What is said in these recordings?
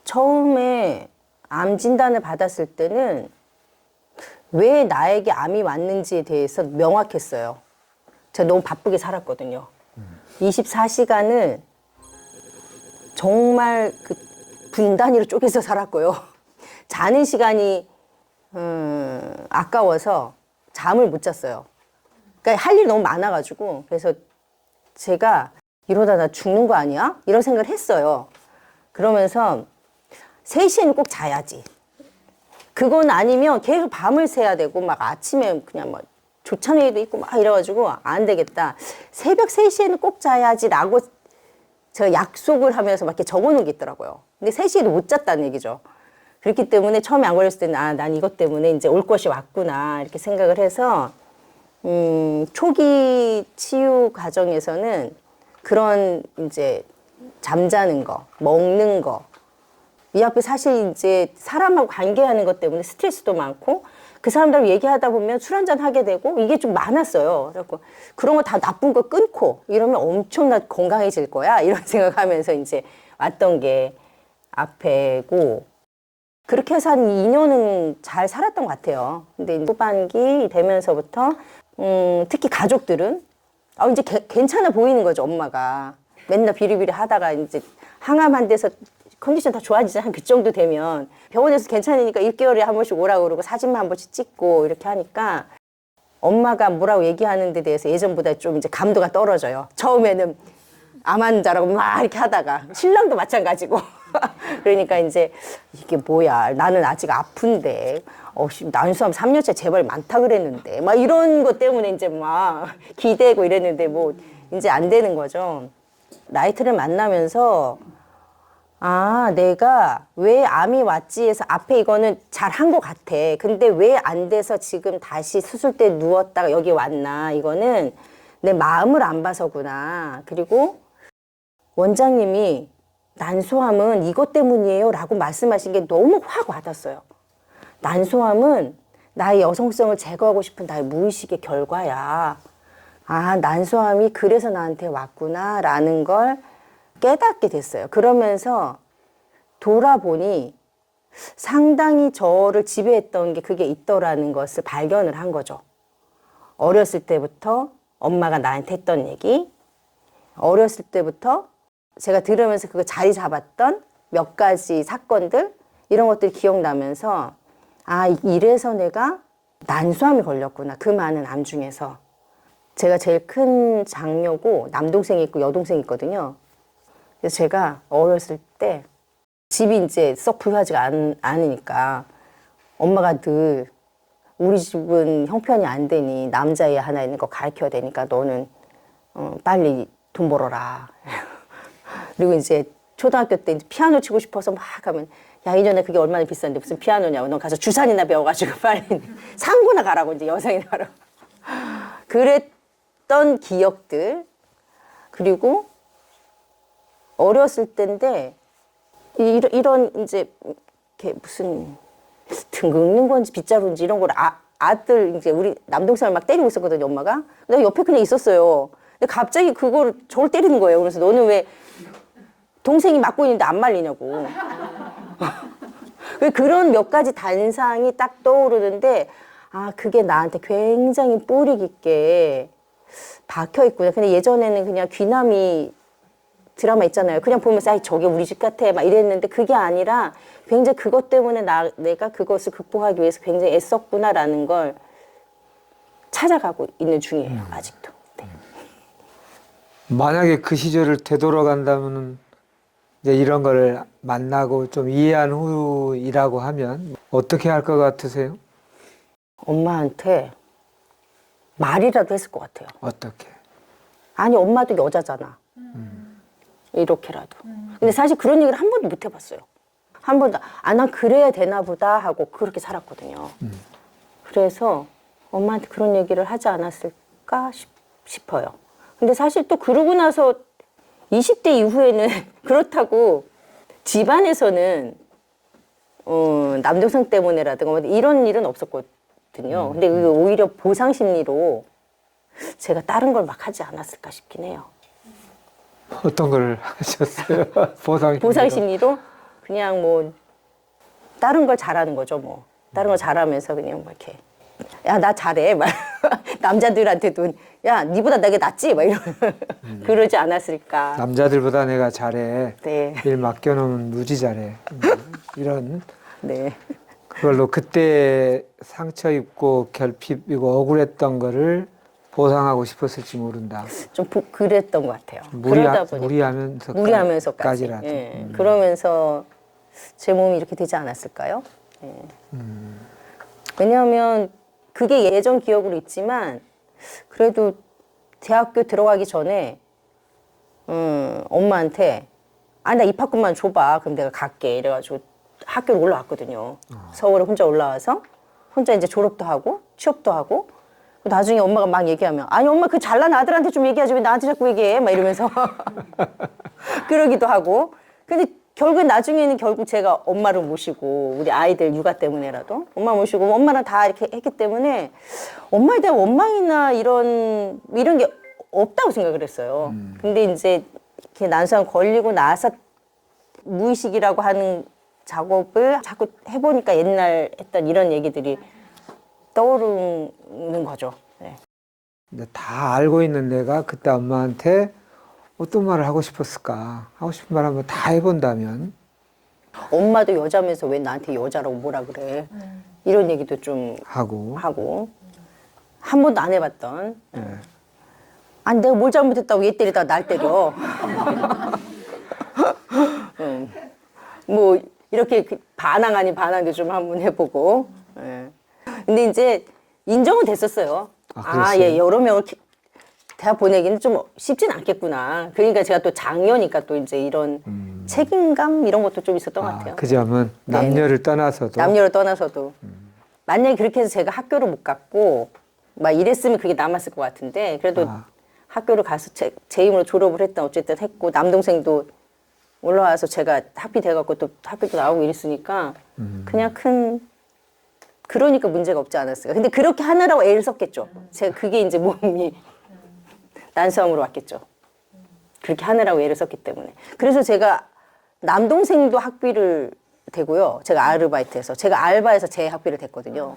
처음에 암 진단을 받았을 때는 왜 나에게 암이 왔는지에 대해서 명확했어요. 제가 너무 바쁘게 살았거든요. 24시간을 정말 그 분 단위로 쪼개서 살았고요. 자는 시간이 아까워서 잠을 못 잤어요. 그러니까 할 일이 너무 많아가지고. 그래서 제가 이러다 나 죽는 거 아니야? 이런 생각을 했어요. 그러면서 3시에는 꼭 자야지. 그건 아니면 계속 밤을 새야 되고 막 아침에 그냥 막 조찬회의도 있고 막 이래가지고 안 되겠다. 새벽 3시에는 꼭 자야지라고 제가 약속을 하면서 막 이렇게 적어놓은 게 있더라고요. 근데 3시에도 못 잤다는 얘기죠. 그렇기 때문에 처음에 안 걸렸을 때는 아, 난 이것 때문에 이제 올 것이 왔구나 이렇게 생각을 해서 초기 치유 과정에서는 그런 이제 잠자는 거, 먹는 거 이 앞에 사실 이제 사람하고 관계하는 것 때문에 스트레스도 많고 그 사람들하고 얘기하다 보면 술 한잔 하게 되고 이게 좀 많았어요. 그래서 그런 거 다 나쁜 거 끊고 이러면 엄청나 건강해질 거야 이런 생각하면서 이제 왔던 게 앞에고 그렇게 해서 한 2년은 잘 살았던 것 같아요. 근데 후반기 되면서부터 특히 가족들은 이제 괜찮아 보이는 거죠. 엄마가 맨날 비리비리 하다가 이제 항암 한 데서 컨디션 다 좋아지잖아요. 그 정도 되면 병원에서 괜찮으니까 1개월에 한 번씩 오라고 그러고 사진만 한 번씩 찍고 이렇게 하니까 엄마가 뭐라고 얘기하는 데 대해서 예전보다 좀 이제 감도가 떨어져요. 처음에는 암 환자라고 막 이렇게 하다가 신랑도 마찬가지고 그러니까 이제 이게 뭐야 나는 아직 아픈데 난수암 3년째 재발 많다 그랬는데 막 이런 것 때문에 이제 막 기대고 이랬는데 뭐 이제 안 되는 거죠. 라이트를 만나면서 아, 내가 왜 암이 왔지 해서 앞에 이거는 잘 한 것 같아. 근데 왜 안 돼서 지금 다시 수술대 누웠다가 여기 왔나. 이거는 내 마음을 안 봐서구나. 그리고 원장님이 난소암은 이것 때문이에요 라고 말씀하신 게 너무 확 와닿았어요. 난소암은 나의 여성성을 제거하고 싶은 나의 무의식의 결과야. 아, 난소암이 그래서 나한테 왔구나 라는 걸 깨닫게 됐어요. 그러면서 돌아보니 상당히 저를 지배했던 게 그게 있더라는 것을 발견을 한 거죠. 어렸을 때부터 엄마가 나한테 했던 얘기, 어렸을 때부터 제가 들으면서 그거 자리 잡았던 몇 가지 사건들, 이런 것들이 기억나면서 아, 이래서 내가 난소암이 걸렸구나. 그 많은 암 중에서. 제가 제일 큰 장녀고 남동생이 있고 여동생이 있거든요. 그래서 제가 어렸을 때 집이 이제 썩 부유하지가 않으니까 엄마가 늘 우리 집은 형편이 안 되니 남자애 하나 있는 거 가르쳐야 되니까 너는 빨리 돈 벌어라. 그리고 이제 초등학교 때 이제 피아노 치고 싶어서 막 하면 야, 이전에 그게 얼마나 비싼데 무슨 피아노냐고. 넌 가서 주산이나 배워가지고 빨리 상고나 가라고 이제 여성이나 가라고. 그랬던 기억들. 그리고 어렸을 때인데 이런 이제 이렇게 무슨 등 긁는 건지 빗자루인지 이런 걸 아들 이제 우리 남동생을 막 때리고 있었거든요. 엄마가. 내가 옆에 그냥 있었어요. 근데 갑자기 그거를 저를 때리는 거예요. 그래서 너는 왜 동생이 맞고 있는데 안 말리냐고. 그런 몇 가지 단상이 딱 떠오르는데 아, 그게 나한테 굉장히 뿌리 깊게 박혀 있구나. 근데 예전에는 그냥 귀남이 드라마 있잖아요. 그냥 보면서 아이 저게 우리 집 같아 막 이랬는데 그게 아니라 굉장히 그것 때문에 내가 그것을 극복하기 위해서 굉장히 애썼구나라는 걸 찾아가고 있는 중이에요. 아직도. 네. 만약에 그 시절을 되돌아간다면 이제 이런 거를 만나고 좀 이해한 후이라고 하면 어떻게 할 것 같으세요? 엄마한테 말이라도 했을 것 같아요. 어떻게? 아니 엄마도 여자잖아. 이렇게라도. 근데 사실 그런 얘기를 한 번도 못 해봤어요. 한 번도 난 그래야 되나 보다 하고 그렇게 살았거든요. 그래서 엄마한테 그런 얘기를 하지 않았을까 싶어요. 근데 사실 또 그러고 나서 20대 이후에는 그렇다고 집안에서는 남동생 때문에라든가 이런 일은 없었거든요. 근데 그게 오히려 보상 심리로 제가 다른 걸 막 하지 않았을까 싶긴 해요. 어떤 걸 하셨어요? 보상 보상 심리로? 그냥 뭐 다른 걸 잘하는 거죠 뭐. 다른 걸 잘하면서 그냥 뭐 이렇게 야 나 잘해 막 남자들한테도 야 니보다 내가 낫지 막 이런 그러지 않았을까. 남자들보다 내가 잘해. 네. 일 맡겨놓으면 무지 잘해. 이런 네. 그걸로 그때 상처 입고 결핍이고 억울했던 거를 보상하고 싶었을지 모른다. 좀 그랬던 것 같아요. 그러다 보니까 무리하면서까지라도. 예. 그러면서 제 몸이 이렇게 되지 않았을까요? 예. 왜냐하면 그게 예전 기억으로 있지만 그래도 대학교 들어가기 전에 엄마한테 나 입학금만 줘봐. 그럼 내가 갈게. 이래가지고 학교를 올라왔거든요. 서울에 혼자 올라와서 혼자 이제 졸업도 하고 취업도 하고 나중에 엄마가 막 얘기하면 아니 엄마 그 잘난 아들한테 좀 얘기하지 왜 나한테 자꾸 얘기해 막 이러면서 그러기도 하고 근데 결국 나중에는 결국 제가 엄마를 모시고 우리 아이들 육아 때문에라도 엄마 모시고 엄마랑 다 이렇게 했기 때문에 엄마에 대한 원망이나 이런 게 없다고 생각을 했어요. 근데 이제 이렇게 난소암 걸리고 나서 무의식이라고 하는 작업을 자꾸 해보니까 옛날 했던 이런 얘기들이 떠오르는 거죠. 네. 근데 다 알고 있는 내가 그때 엄마한테 어떤 말을 하고 싶었을까? 하고 싶은 말 한번 다 해본다면 엄마도 여자면서 왜 나한테 여자라고 뭐라 그래? 이런 얘기도 좀 하고 한 번도 안 해봤던. 네. 아니 내가 뭘 잘못했다고 얘 때리다가 날 때려. 뭐 이렇게 반항 아닌 반항도 좀 한번 해보고. 예. 근데 이제 인정은 됐었어요. 그랬어요? 예, 여러 명을 대학 보내기는 좀 쉽진 않겠구나. 그러니까 제가 또 장녀니까 또 이제 이런 책임감 이런 것도 좀 있었던 것 같아요. 그 점은 남녀를 떠나서도 남녀를 떠나서도. 만약에 그렇게 해서 제가 학교를 못 갔고 막 이랬으면 그게 남았을 것 같은데 그래도 학교를 가서 제 힘으로 졸업을 했다 어쨌든 했고 남동생도 올라와서 제가 학비 돼갖고 또 학교도 나오고 이랬으니까 그냥 그러니까 문제가 없지 않았어요. 근데 그렇게 하느라고 애를 썼겠죠. 제가 그게 이제 몸이 난소암으로 왔겠죠. 그렇게 하느라고 애를 썼기 때문에. 그래서 제가 남동생도 학비를 대고요. 제가 아르바이트해서 제가 알바해서 제 학비를 댔거든요.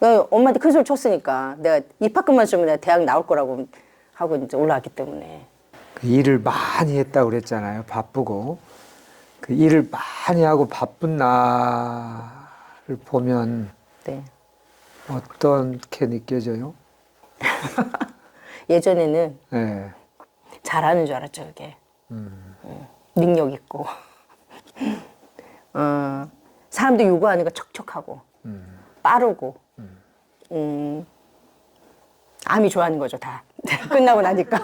엄마한테 큰 소리 쳤으니까 내가 입학금만 주면 내가 대학 나올 거라고 하고 이제 올라왔기 때문에. 그 일을 많이 했다고 그랬잖아요. 바쁘고 그 일을 많이 하고 바쁜 나를 보면 네. 어떻게 느껴져요? 예전에는 네. 잘하는 줄 알았죠, 그게. 능력 있고. 사람들 요구하는 거 척척하고, 빠르고, 암이 좋아하는 거죠, 다. 끝나고 나니까.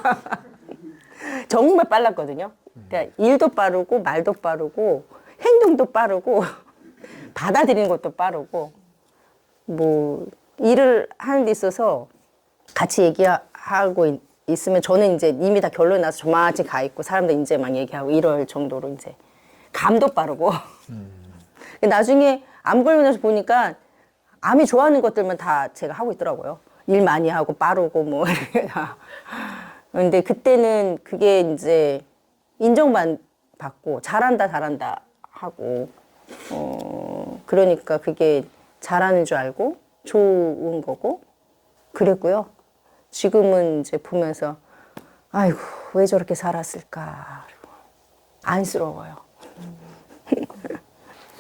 정말 빨랐거든요. 그러니까 일도 빠르고, 말도 빠르고, 행동도 빠르고, 받아들이는 것도 빠르고, 뭐, 일을 하는 데 있어서 같이 얘기하고 있으면 저는 이제 이미 다 결론이 나서 저만치 가 있고 사람들 이제 막 얘기하고 이럴 정도로 이제 감도 빠르고 나중에 암 걸리고 나서 보니까 암이 좋아하는 것들만 다 제가 하고 있더라고요. 일 많이 하고 빠르고 뭐 다. 근데 그때는 그게 이제 인정만 받고 잘한다 하고 그러니까 그게 잘하는 줄 알고 좋은 거고 그랬고요. 지금은 이제 보면서 아이고 왜 저렇게 살았을까 안쓰러워요.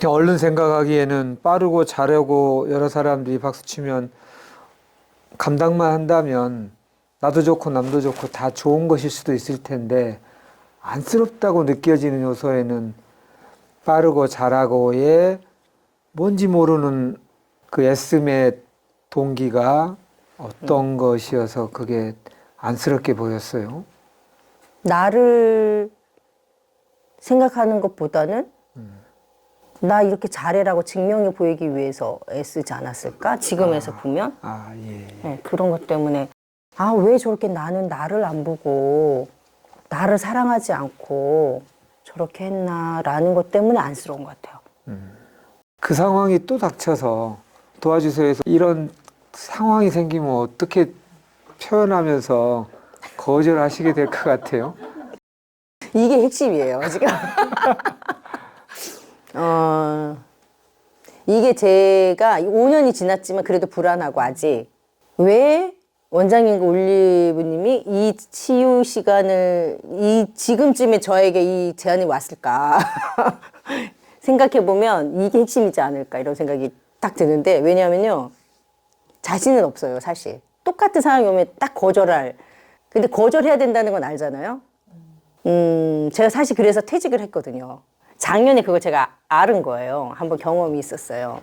얼른 생각하기에는 빠르고 잘하고 여러 사람들이 박수치면 감당만 한다면 나도 좋고 남도 좋고 다 좋은 것일 수도 있을 텐데 안쓰럽다고 느껴지는 요소에는 빠르고 잘하고의 뭔지 모르는 그 애씀의 동기가 어떤 것이어서 그게 안쓰럽게 보였어요? 나를 생각하는 것보다는 나 이렇게 잘해라고 증명해 보이기 위해서 애쓰지 않았을까? 지금에서 보면. 예. 네, 그런 것 때문에 왜 저렇게 나는 나를 안 보고 나를 사랑하지 않고 저렇게 했나라는 것 때문에 안쓰러운 것 같아요. 그 상황이 또 닥쳐서 도와주세요에서 이런 상황이 생기면 어떻게 표현하면서 거절하시게 될 것 같아요? 이게 핵심이에요, 지금. 이게 제가 5년이 지났지만 그래도 불안하고 아직 왜 원장님과 올리브님이 이 치유 시간을 지금쯤에 저에게 이 제안이 왔을까 생각해 보면 이게 핵심이지 않을까 이런 생각이 딱 드는데 왜냐하면요 자신은 없어요 사실 똑같은 상황이 오면 딱 거절할 근데 거절해야 된다는 건 알잖아요. 제가 사실 그래서 퇴직을 했거든요. 작년에 그걸 제가 앓은 거예요. 한번 경험이 있었어요.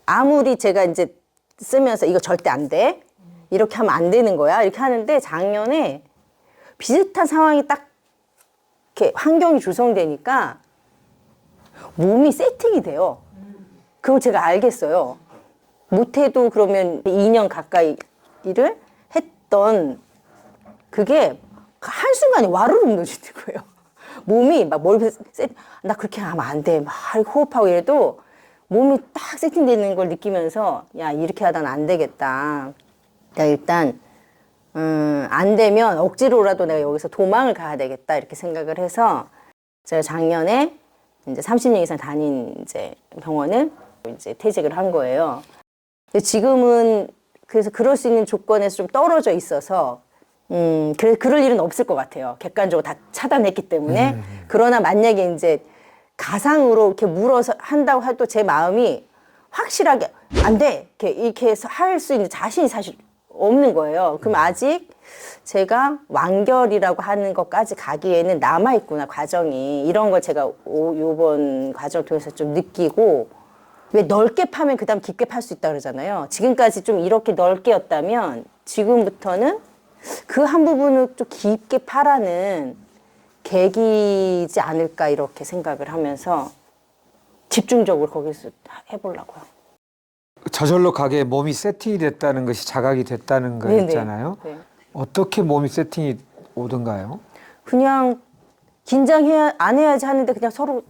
아무리 제가 이제 쓰면서 이거 절대 안 돼. 이렇게 하면 안 되는 거야. 이렇게 하는데 작년에 비슷한 상황이 딱 이렇게 환경이 조성되니까 몸이 세팅이 돼요. 그걸 제가 알겠어요. 못해도 그러면 2년 가까이를 했던 그게 한순간에 와르르 무너지는 거예요. 몸이 막 나 그렇게 하면 안 돼. 막 호흡하고 이래도 몸이 딱 세팅되는 걸 느끼면서 야 이렇게 하다는 안 되겠다. 야 일단 안 되면 억지로라도 내가 여기서 도망을 가야 되겠다 이렇게 생각을 해서 제가 작년에 이제 30년 이상 다닌 이제 병원을 이제 퇴직을 한 거예요. 근데 지금은 그래서 그럴 수 있는 조건에서 좀 떨어져 있어서 그럴 일은 없을 것 같아요. 객관적으로 다 차단했기 때문에. 그러나 만약에 이제 가상으로 이렇게 물어서 한다고 해도 제 마음이 확실하게 안 돼. 이렇게 해서 할 수 있는 자신이 사실 없는 거예요. 그럼 아직 제가 완결이라고 하는 것까지 가기에는 남아있구나, 과정이. 이런 걸 제가 요번 과정을 통해서 좀 느끼고 왜 넓게 파면 그 다음 깊게 팔 수 있다 그러잖아요. 지금까지 좀 이렇게 넓게였다면 지금부터는 그 한 부분을 좀 깊게 파라는 계기지 않을까 이렇게 생각을 하면서 집중적으로 거기서 해보려고요. 저절로 가게 몸이 세팅이 됐다는 것이 자각이 됐다는 거였잖아요. 네. 어떻게 몸이 세팅이 오던가요? 그냥 긴장해야 안 해야지 하는데 그냥 서로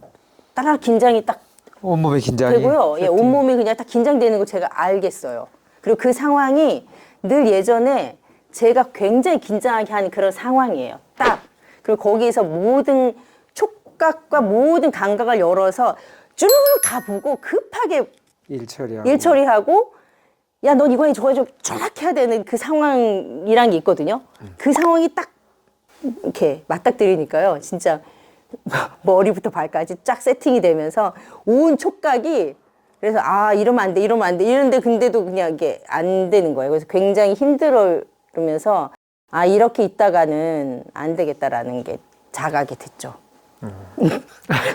따라 긴장이 딱 온몸의 긴장이 되고요. 예, 온몸이 그냥 딱 긴장되는 거 제가 알겠어요. 그리고 그 상황이 늘 예전에 제가 굉장히 긴장하게 하는 그런 상황이에요. 딱. 그리고 거기에서 모든 촉각과 모든 감각을 열어서 쭈르륵 다 보고 급하게 일 일 처리하고 야, 넌 이거 해, 저거 해, 쫙 해야 되는 그 상황이란 게 있거든요. 그 상황이 딱 이렇게 맞닥뜨리니까요. 진짜 머리부터 발까지 쫙 세팅이 되면서 온 촉각이 그래서 아, 이러면 안 돼, 이러면 안 돼. 이런데 근데도 그냥 이게 안 되는 거예요. 그래서 굉장히 힘들면서 아, 이렇게 있다가는 안 되겠다라는 게 자각이 됐죠.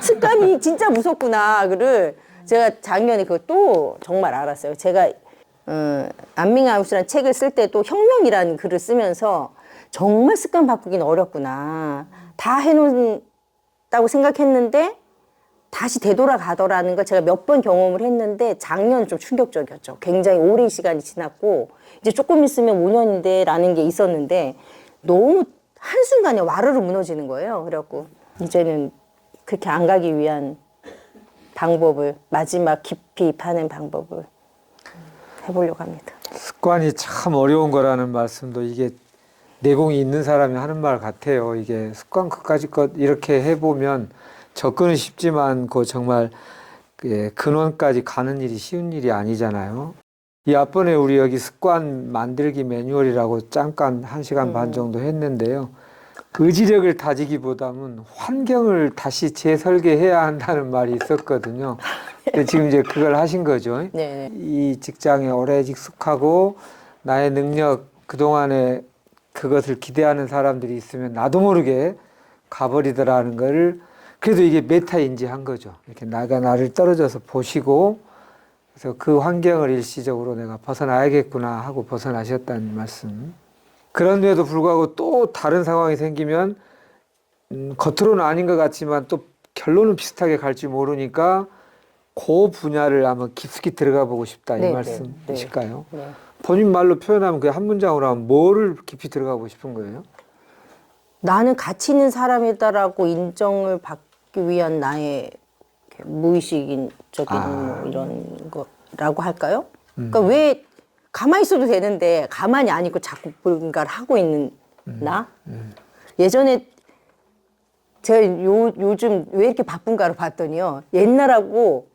습관이 진짜 무섭구나.를 제가 작년에 그것도 정말 알았어요. 제가 안밍아웃이라는 책을 쓸 때도 혁명이라는 글을 쓰면서 정말 습관 바꾸기는 어렵구나. 다 해놓았다고 생각했는데 다시 되돌아가더라는 걸 제가 몇 번 경험을 했는데 작년 좀 충격적이었죠. 굉장히 오랜 시간이 지났고 이제 조금 있으면 5년인데 라는 게 있었는데 너무 한순간에 와르르 무너지는 거예요. 그래갖고 이제는 그렇게 안 가기 위한 방법을 마지막 깊이 파는 방법을 해보려고 합니다. 습관이 참 어려운 거라는 말씀도 이게 내공이 있는 사람이 하는 말 같아요. 이게 습관 그까짓 것 이렇게 해보면 접근은 쉽지만 그 정말 근원까지 가는 일이 쉬운 일이 아니잖아요. 이 앞번에 우리 여기 습관 만들기 매뉴얼이라고 잠깐 1시간 반 정도 했는데요. 의지력을 다지기보다는 환경을 다시 재설계해야 한다는 말이 있었거든요. 근데 지금 이제 그걸 하신 거죠. 네네. 이 직장에 오래 익숙하고 나의 능력 그동안에 그것을 기대하는 사람들이 있으면 나도 모르게 가버리더라는 거를 그래도 이게 메타 인지한 거죠. 이렇게 나를 떨어져서 보시고 그래서 그 환경을 일시적으로 내가 벗어나야겠구나 하고 벗어나셨다는 말씀. 그런데도 불구하고 또 다른 상황이 생기면 겉으로는 아닌 것 같지만 또 결론은 비슷하게 갈지 모르니까 그 분야를 한번 깊숙이 들어가 보고 싶다 이 네, 말씀이실까요? 네, 네. 본인 말로 표현하면 그 한 문장으로 하면 뭐를 깊이 들어가 보고 싶은 거예요? 나는 가치 있는 사람이다라고 인정을 받기 위한 나의 무의식적인 뭐 이런 거라고 할까요? 그러니까 왜 가만히 있어도 되는데 가만히 안 있고 자꾸 뭔가를 하고 있는 나? 예전에 제가 요즘 왜 이렇게 바쁜가를 봤더니요. 옛날하고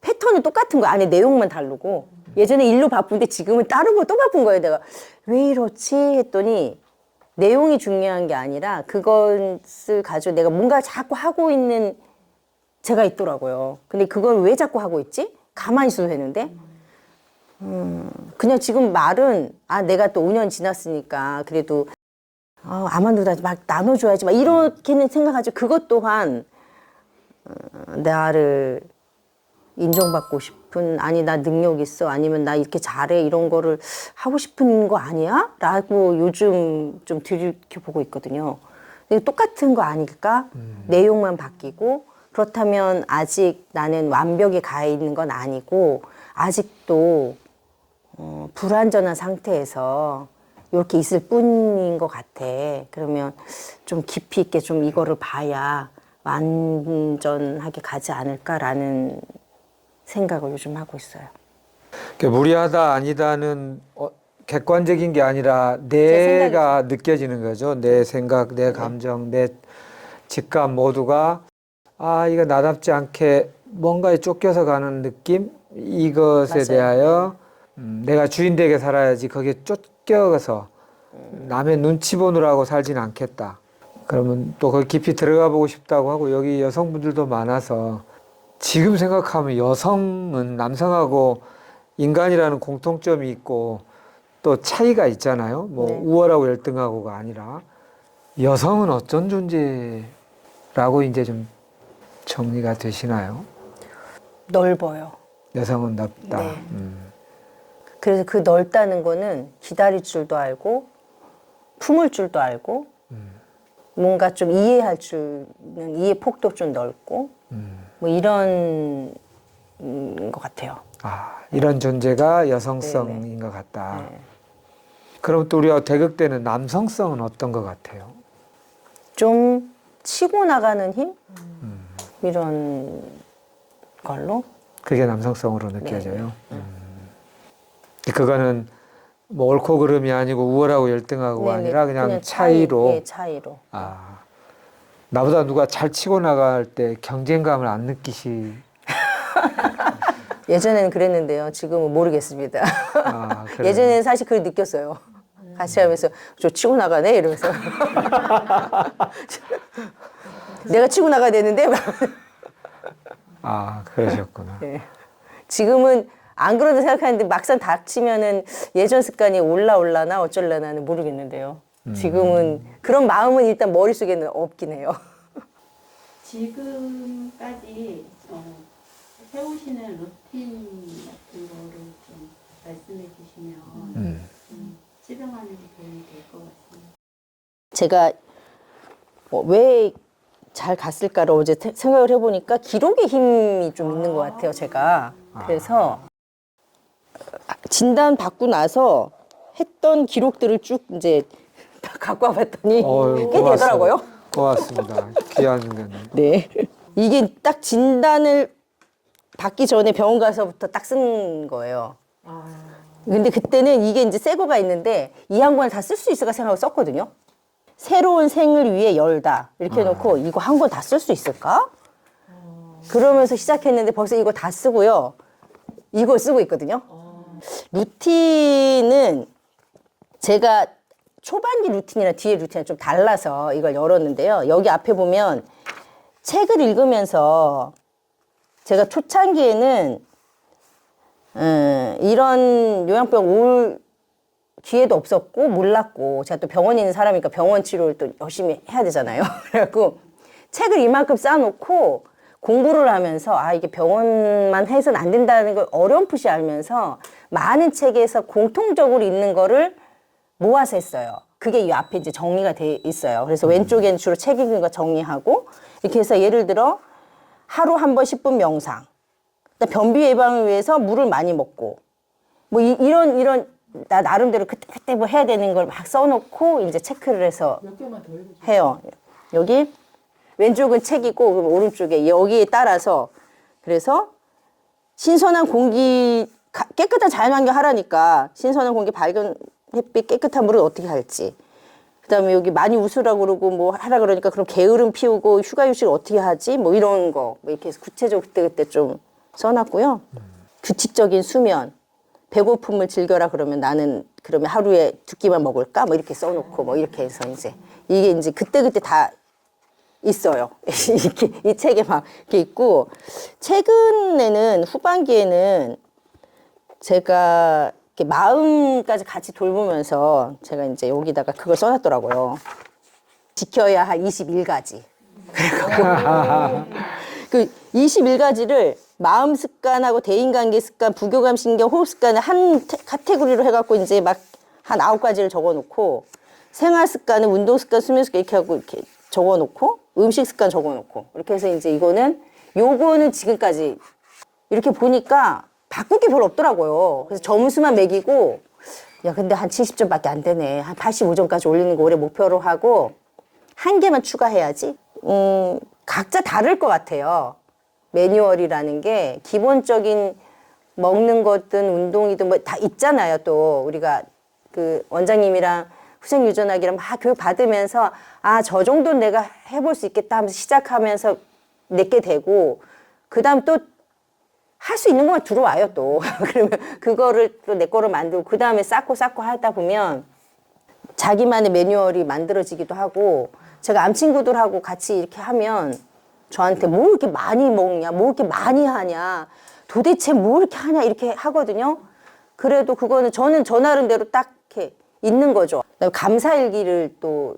패턴은 똑같은 거 안에 내용만 다르고 예전에 일로 바쁜데 지금은 다른 거 또 바쁜 거예요. 내가 왜 이렇지 했더니 내용이 중요한 게 아니라 그것을 가지고 내가 뭔가 자꾸 하고 있는 제가 있더라고요. 근데 그걸 왜 자꾸 하고 있지? 가만히 있어도 되는데 그냥 지금 말은 내가 또 5년 지났으니까 그래도 아만두다 막 나눠줘야지 막 이렇게는 생각하지. 그것 또한 나를 인정받고 싶은 나 능력 있어 아니면 나 이렇게 잘해 이런 거를 하고 싶은 거 아니야? 라고 요즘 좀 들이켜보고 있거든요. 근데 똑같은 거 아닐까? 내용만 바뀌고 그렇다면 아직 나는 완벽에 가 있는 건 아니고 아직도 불완전한 상태에서 이렇게 있을 뿐인 것 같아. 그러면 좀 깊이 있게 좀 이거를 봐야 완전하게 가지 않을까라는 생각을 요즘 하고 있어요. 무리하다 아니다는 객관적인 게 아니라 제 내가 느껴지는 거죠. 내 생각, 내 감정, 내 직감 모두가 이거 나답지 않게 뭔가에 쫓겨서 가는 느낌? 이것에 맞아요. 대하여 내가 주인되게 살아야지 거기에 쫓겨서 남의 눈치 보느라고 살진 않겠다. 그러면 또 거기 깊이 들어가 보고 싶다고 하고 여기 여성분들도 많아서 지금 생각하면 여성은 남성하고 인간이라는 공통점이 있고 또 차이가 있잖아요. 뭐 네. 우월하고 열등하고가 아니라 여성은 어떤 존재라고 이제 좀 정리가 되시나요? 넓어요. 여성은 넓다. 네. 그래서 그 넓다는 거는 기다릴 줄도 알고 품을 줄도 알고 뭔가 좀 이해할 줄은 이해 폭도 좀 넓고 뭐 이런 것 같아요. 이런 존재가 여성성인 것 같다. 네. 그럼 또 우리가 대극되는 남성성은 어떤 것 같아요? 좀 치고 나가는 힘? 이런 걸로? 그게 남성성으로 느껴져요. 그거는 뭐 옳고 그름이 아니고 우월하고 열등하고가 아니라 그냥 차이로. 예, 차이로. 나보다 누가 잘 치고 나갈 때 경쟁감을 안 느끼시. 예전에는 그랬는데요. 지금은 모르겠습니다. 그래요? 예전에는 사실 그걸 느꼈어요. 같이 하면서 저 치고 나가네 이러면서 내가 치고 나가야 되는데 그러셨구나. 네. 지금은 안 그러다 생각하는데 막상 닥치면은 예전 습관이 올라나 어쩔라나는 모르겠는데요. 지금은 그런 마음은 일단 머릿속에는 없긴 해요. 지금까지 세우시는 루틴 같은 거를 좀 말씀해 주시면 치료하는 데 도움이 될 것 같습니다. 제가 왜 잘 갔을까를 어제 생각을 해보니까 기록의 힘이 좀 있는 것 같아요, 제가. 그래서 진단 받고 나서 했던 기록들을 쭉 이제 다 갖고 와봤더니 꽤 되더라고요. 고맙습니다. 귀한 건. 네. 이게 딱 진단을 받기 전에 병원 가서부터 딱 쓴 거예요. 근데 그때는 이게 이제 새 거가 있는데 이 양반을 다 쓸 수 있을까 생각하고 썼거든요. 새로운 생을 위해 열다 이렇게 해놓고 이거 한 권 다 쓸 수 있을까? 그러면서 시작했는데 벌써 이거 다 쓰고요. 이걸 쓰고 있거든요. 루틴은 제가 초반기 루틴이랑 뒤에 루틴이 좀 달라서 이걸 열었는데요. 여기 앞에 보면 책을 읽으면서 제가 초창기에는 이런 요양병 올 기회도 없었고 몰랐고 제가 또 병원에 있는 사람이니까 병원 치료를 또 열심히 해야 되잖아요. 그래갖고 책을 이만큼 쌓아놓고 공부를 하면서 이게 병원만 해서는 안 된다는 걸 어렴풋이 알면서 많은 책에서 공통적으로 있는 거를 모아서 했어요. 그게 이 앞에 이제 정리가 돼 있어요. 그래서 왼쪽에는 주로 책 읽는 거 정리하고 이렇게 해서 예를 들어 하루 한 번 10분 명상, 변비 예방을 위해서 물을 많이 먹고 뭐 이런 나 나름대로 그때 뭐 해야 되는 걸 막 써놓고 이제 체크를 해서 해요. 여기 왼쪽은 책이고 오른쪽에 여기에 따라서 그래서 신선한 공기 깨끗한 자연환경 하라니까 신선한 공기 밝은 햇빛 깨끗한 물을 어떻게 할지 그다음에 여기 많이 웃으라고 그러고 뭐 하라 그러니까 그럼 게으름 피우고 휴가휴식 어떻게 하지? 뭐 이런 거 뭐 이렇게 해서 구체적으로 그때그때 좀 써놨고요. 규칙적인 수면, 배고픔을 즐겨라 그러면 나는 그러면 하루에 2끼만 먹을까? 뭐 이렇게 써놓고 뭐 이렇게 해서 이제 이게 이제 그때그때 다 있어요. 이렇게 이 책에 막 이렇게 있고 최근에는 후반기에는 제가 이렇게 마음까지 같이 돌보면서 제가 이제 여기다가 그걸 써놨더라고요. 지켜야 할 21가지. 그 21가지를 마음 습관하고 대인관계 습관, 부교감 신경, 호흡 습관을 한 카테고리로 해갖고 이제 막 한 9가지를 적어놓고 생활 습관은 운동 습관, 수면 습관 이렇게 하고 이렇게 적어놓고 음식 습관 적어놓고 이렇게 해서 이제 요거는 지금까지 이렇게 보니까 바꿀 게 별로 없더라고요. 그래서 점수만 매기고 야 근데 한 70점밖에 안 되네. 한 85점까지 올리는 거 올해 목표로 하고 한 개만 추가해야지. 각자 다를 것 같아요. 매뉴얼이라는 게 기본적인 먹는 것든 운동이든 뭐 다 있잖아요. 또 우리가 그 원장님이랑 후생 유전학이랑 막 교육 받으면서 아, 저 정도는 내가 해볼 수 있겠다 하면서 시작하면서 내게 되고 그다음 또 할 수 있는 것만 들어와요 또. 그러면 그거를 또 내 거로 만들고 그다음에 쌓고 하다 보면 자기만의 매뉴얼이 만들어지기도 하고 제가 암 친구들하고 같이 이렇게 하면 저한테 뭐 이렇게 많이 먹냐, 뭐 이렇게 많이 하냐, 도대체 뭐 이렇게 하냐 이렇게 하거든요. 그래도 그거는 저는 저 나름대로 딱 이렇게 있는 거죠. 그다음에 감사일기를 또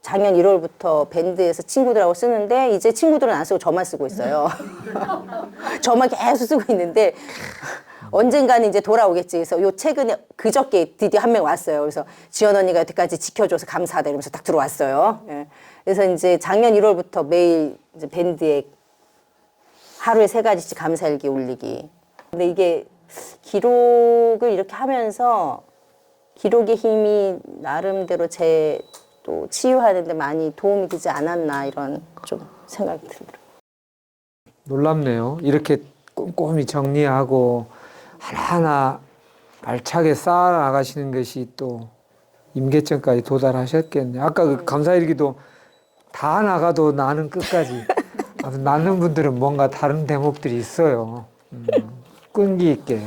작년 1월부터 밴드에서 친구들하고 쓰는데 이제 친구들은 안 쓰고 저만 쓰고 있어요. 저만 계속 쓰고 있는데 언젠가는 이제 돌아오겠지. 그래서 요 최근에 그저께 드디어 한 명 왔어요. 그래서 지연 언니가 여태까지 지켜줘서 감사하다 이러면서 딱 들어왔어요. 예. 그래서 이제 작년 1월부터 매일 이제 밴드에 하루에 3가지씩 감사일기 올리기. 근데 이게 기록을 이렇게 하면서 기록의 힘이 나름대로 제 또 치유하는데 많이 도움이 되지 않았나 이런 좀 생각이 들더라고요. 놀랍네요. 이렇게 꼼꼼히 정리하고 하나하나 알차게 쌓아 나가시는 것이 또 임계점까지 도달하셨겠네요. 아까 그 감사일기도 다 나가도 나는 끝까지. 나는 분들은 뭔가 다른 대목들이 있어요. 끈기 있게.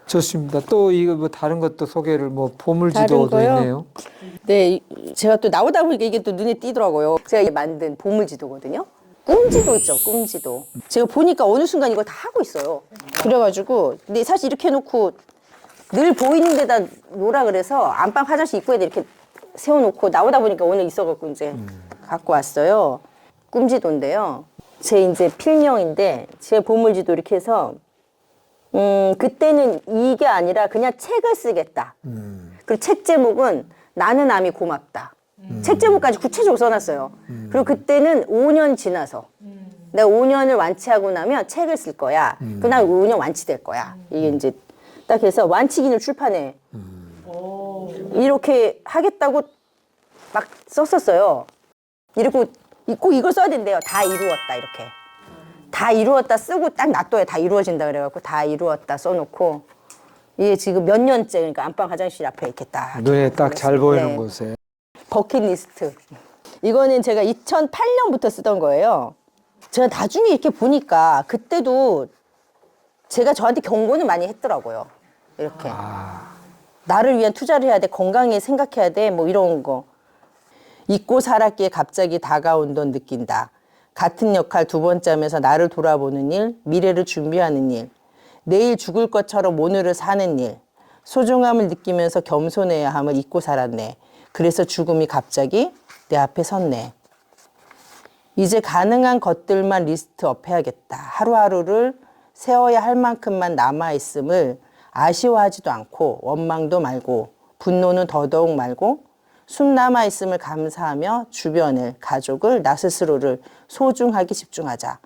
좋습니다. 또 이거 뭐 다른 것도 소개를 뭐 보물지도도 다른 거요? 있네요. 네, 제가 또 나오다 보니까 이게 또 눈에 띄더라고요. 제가 만든 보물지도거든요. 꿈지도 있죠, 꿈지도. 제가 보니까 어느 순간 이걸 다 하고 있어요. 그래가지고, 근데 사실 이렇게 해놓고 늘 보이는 데다 놓으라 그래서 안방 화장실 입구에다 이렇게 세워놓고 나오다 보니까 오늘 있어갖고 이제 갖고 왔어요. 꿈지도인데요. 제 이제 필명인데, 제 보물지도 이렇게 해서, 그때는 이게 아니라 그냥 책을 쓰겠다. 그리고 책 제목은 나는 암이 고맙다. 책 제목까지 구체적으로 써놨어요. 그리고 그때는 5년 지나서 내가 5년을 완치하고 나면 책을 쓸 거야. 그럼 난 5년 완치될 거야. 이게 이제 딱 해서 완치기념 출판에 이렇게 하겠다고 막 썼었어요. 이러고 꼭 이걸 써야 된대요. 다 이루었다 이렇게. 다 이루었다 쓰고 딱 놔둬야 다 이루어진다 그래갖고 다 이루었다 써놓고 이게 지금 몇 년째 그러니까 안방 화장실 앞에 이렇게 딱 눈에 딱 잘 보이는 네. 곳에. 버킷리스트. 이거는 제가 2008년부터 쓰던 거예요. 제가 나중에 이렇게 보니까 그때도 제가 저한테 경고는 많이 했더라고요. 이렇게. 나를 위한 투자를 해야 돼. 건강에 생각해야 돼. 뭐 이런 거. 잊고 살았기에 갑자기 다가온 돈 느낀다. 같은 역할 2번째 하면서 나를 돌아보는 일, 미래를 준비하는 일, 내일 죽을 것처럼 오늘을 사는 일, 소중함을 느끼면서 겸손해야 함을 잊고 살았네. 그래서 죽음이 갑자기 내 앞에 섰네. 이제 가능한 것들만 리스트업 해야겠다. 하루하루를 세워야 할 만큼만 남아있음을 아쉬워하지도 않고 원망도 말고 분노는 더더욱 말고 숨 남아있음을 감사하며 주변을, 가족을, 나 스스로를 소중하게 집중하자.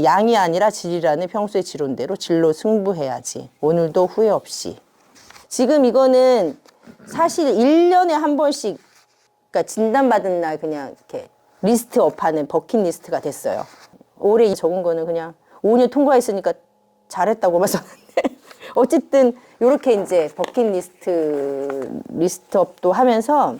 양이 아니라 질이라는 평소의 지론대로 질로 승부해야지. 오늘도 후회 없이. 지금 이거는 사실 1년에 한 번씩 그러니까 진단받은 날 그냥 이렇게 리스트업하는 버킷리스트가 됐어요. 올해 적은 거는 그냥 5년 통과했으니까 잘했다고만 썼는데 어쨌든 이렇게 이제 버킷리스트업도 하면서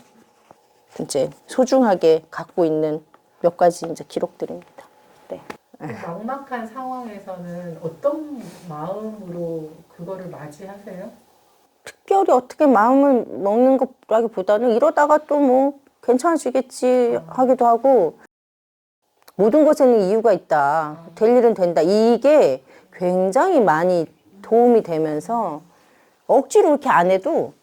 이제 소중하게 갖고 있는 몇 가지 이제 기록들입니다. 네. 그 막막한 상황에서는 어떤 마음으로 그거를 맞이하세요? 특별히 어떻게 마음을 먹는 것라기보다는 이러다가 또 뭐 괜찮아지겠지 하기도 하고 모든 것에는 이유가 있다. 될 일은 된다. 이게 굉장히 많이 도움이 되면서 억지로 이렇게 안 해도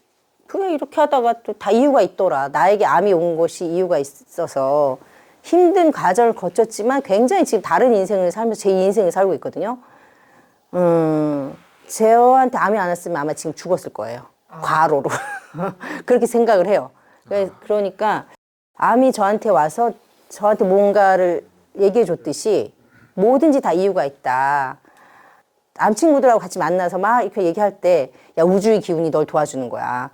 그냥 이렇게 하다가 또 다 이유가 있더라. 나에게 암이 온 것이 이유가 있어서 힘든 과정을 거쳤지만 굉장히 지금 다른 인생을 살면서 제 인생을 살고 있거든요. 저한테 암이 안 왔으면 아마 지금 죽었을 거예요. 과로로. 그렇게 생각을 해요. 그러니까 암이 저한테 와서 저한테 뭔가를 얘기해 줬듯이 뭐든지 다 이유가 있다. 암 친구들하고 같이 만나서 막 이렇게 얘기할 때, 야, 우주의 기운이 널 도와주는 거야.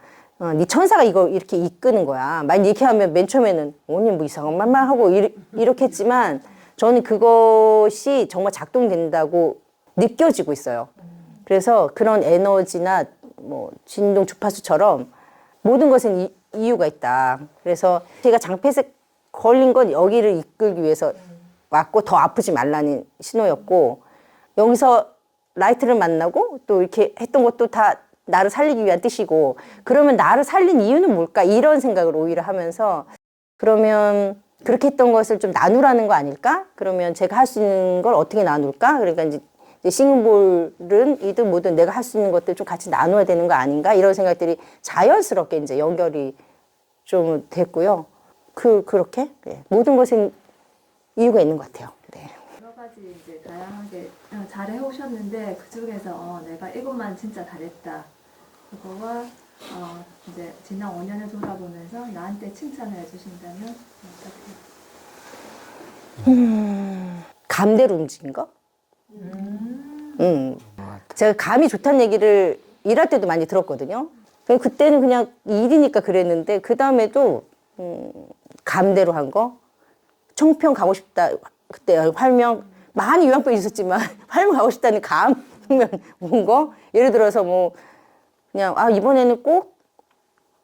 네 천사가 이거 이렇게 이끄는 거야. 막 이렇게 하면 맨 처음에는 언니 뭐 이상한 말만 하고 이렇게 했지만 저는 그것이 정말 작동된다고 느껴지고 있어요. 그래서 그런 에너지나 뭐 진동 주파수처럼 모든 것은 이유가 있다. 그래서 제가 장폐색 걸린 건 여기를 이끌기 위해서 왔고 더 아프지 말라는 신호였고 여기서 라이트를 만나고 또 이렇게 했던 것도 다 나를 살리기 위한 뜻이고 그러면 나를 살린 이유는 뭘까? 이런 생각을 오히려 하면서 그러면 그렇게 했던 것을 좀 나누라는 거 아닐까? 그러면 제가 할 수 있는 걸 어떻게 나눌까? 그러니까 이제 싱글볼은 이든 뭐든 내가 할 수 있는 것들 좀 같이 나눠야 되는 거 아닌가? 이런 생각들이 자연스럽게 이제 연결이 좀 됐고요. 그렇게 네. 모든 것엔 이유가 있는 것 같아요. 네. 여러 가지 이제 다양하게 잘 해오셨는데 그 중에서 내가 이것만 진짜 잘했다. 그거와 이제 지난 5년을 돌아보면서 나한테 칭찬을 해주신다면 어떻게? 감대로 움직인 거? 제가 감이 좋다는 얘기를 일할 때도 많이 들었거든요. 그때는 그냥 일이니까 그랬는데 그 다음에도 감대로 한 거. 청평 가고 싶다. 그때 활명 많이 요양병이 있었지만 활명 가고 싶다는 감명 온 거. 예를 들어서 뭐 그냥 이번에는 꼭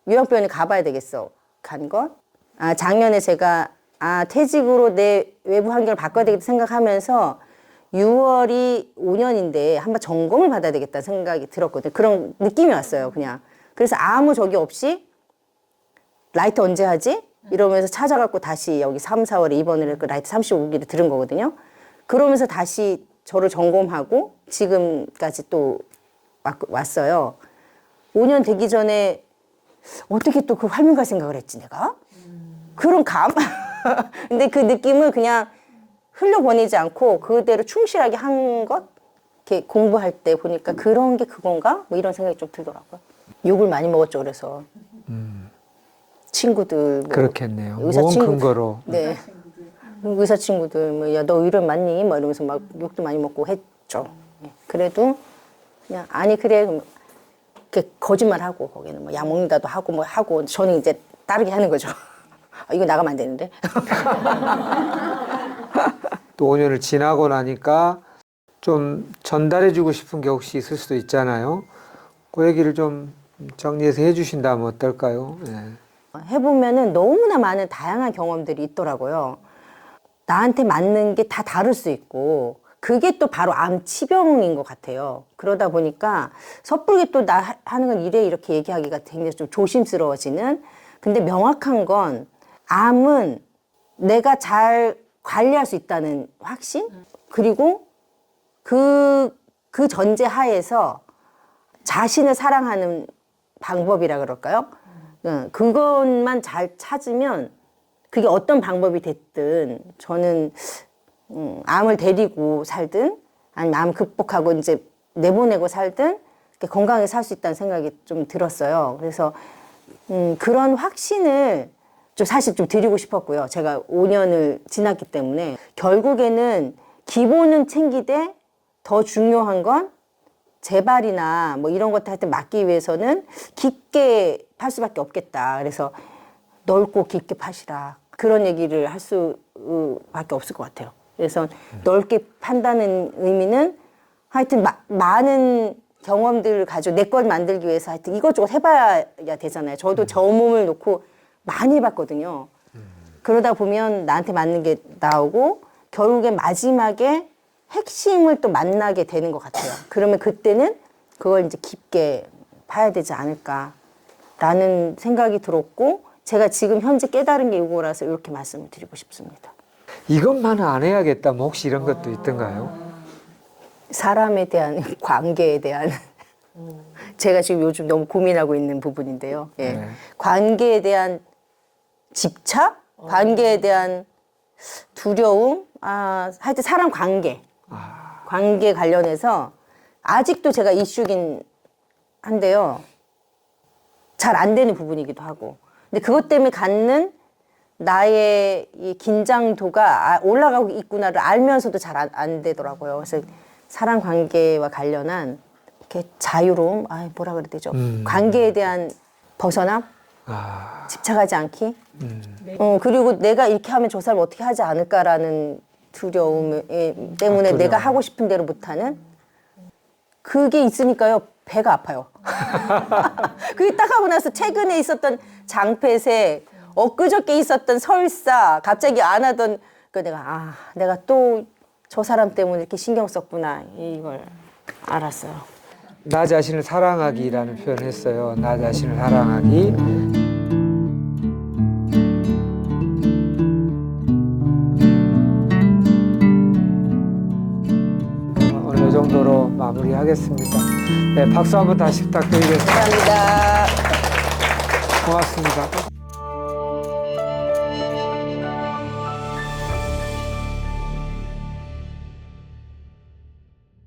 요양병원에 가봐야 되겠어. 간 것. 작년에 제가 퇴직으로 내 외부 환경을 바꿔야 되겠다 생각하면서 6월이 5년인데 한번 점검을 받아야 되겠다는 생각이 들었거든요. 그런 느낌이 왔어요. 그냥. 그래서 아무 적이 없이 라이트 언제 하지? 이러면서 찾아갖고 다시 여기 3, 4월에 입원을 그 라이트 35기를 들은 거거든요. 그러면서 다시 저를 점검하고 지금까지 또 왔어요. 5년 되기 전에 어떻게 또 그 활명 갈 생각을 했지 내가? 그런 감? 근데 그 느낌을 그냥 흘려보내지 않고 그대로 충실하게 한 것? 이렇게 공부할 때 보니까 그런 게 그건가? 뭐 이런 생각이 좀 들더라고요. 욕을 많이 먹었죠, 그래서. 친구들. 뭐 그렇겠네요. 의사 뭔 친구- 근거로. 네. 의사 친구들, 뭐, 야, 너 의료 맞니? 뭐 이러면서 막 욕도 많이 먹고 했죠. 예. 그래도 그냥, 아니, 그래. 그럼 이렇게 거짓말하고, 거기는 뭐 약 먹는다도 하고, 뭐 하고, 저는 이제 따르게 하는 거죠. 이거 나가면 안 되는데. 또 5년을 지나고 나니까 좀 전달해주고 싶은 게 혹시 있을 수도 있잖아요. 그 얘기를 좀 정리해서 해주신다면 어떨까요? 네. 해보면은 너무나 많은 다양한 경험들이 있더라고요. 나한테 맞는 게 다 다를 수 있고, 그게 또 바로 암 치병인 것 같아요. 그러다 보니까 섣불게 또 나 하는 건 이래 이렇게 얘기하기가 굉장히 좀 조심스러워지는. 근데 명확한 건 암은 내가 잘 관리할 수 있다는 확신? 그리고 그 전제 하에서 자신을 사랑하는 방법이라 그럴까요? 그것만 잘 찾으면 그게 어떤 방법이 됐든 저는 암을 데리고 살든 아니면 암 극복하고 이제 내보내고 살든 이렇게 건강하게 살 수 있다는 생각이 좀 들었어요. 그래서 그런 확신을 좀 사실 좀 드리고 싶었고요. 제가 5년을 지났기 때문에 결국에는 기본은 챙기되 더 중요한 건 재발이나 뭐 이런 것들 하여튼 막기 위해서는 깊게 팔 수밖에 없겠다. 그래서 넓고 깊게 파시라. 그런 얘기를 할 수밖에 없을 것 같아요. 그래서 넓게 판다는 의미는 하여튼 많은 경험들을 가지고 내 걸 만들기 위해서 하여튼 이것저것 해봐야 되잖아요. 저도 저 몸을 놓고 많이 해봤거든요. 그러다 보면 나한테 맞는 게 나오고 결국에 마지막에 핵심을 또 만나게 되는 것 같아요. 그러면 그때는 그걸 이제 깊게 봐야 되지 않을까라는 생각이 들었고 제가 지금 현재 깨달은 게 이거라서 이렇게 말씀을 드리고 싶습니다. 이것만은 안 해야겠다. 뭐 혹시 이런 것도 있던가요? 사람에 대한 관계에 대한 제가 지금 요즘 너무 고민하고 있는 부분인데요. 예. 네. 관계에 대한 집착, 관계에 대한 두려움, 하여튼 사람 관계, 관계 관련해서 아직도 제가 이슈긴 한데요. 잘 안 되는 부분이기도 하고. 근데 그것 때문에 갖는 나의 이 긴장도가 올라가고 있구나를 알면서도 잘 안 되더라고요. 그래서 사람 관계와 관련한 이렇게 자유로움, 뭐라 그래야 되죠? 관계에 대한 벗어남, 집착하지 않기. 그리고 내가 이렇게 하면 저 사람 어떻게 하지 않을까라는 두려움 때문에 두려움. 내가 하고 싶은 대로 못하는 그게 있으니까요. 배가 아파요. 그게 딱 하고 나서 최근에 있었던 장패색, 엊그저께 있었던 설사, 갑자기 안 하던 그 내가 또 저 사람 때문에 이렇게 신경 썼구나 이걸 알았어요. 나 자신을 사랑하기라는 표현을 했어요. 나 자신을 사랑하기. 오늘 이 정도로 마무리하겠습니다. 네, 박수 한번 다시 부탁드리겠습니다. 감사합니다. 고맙습니다.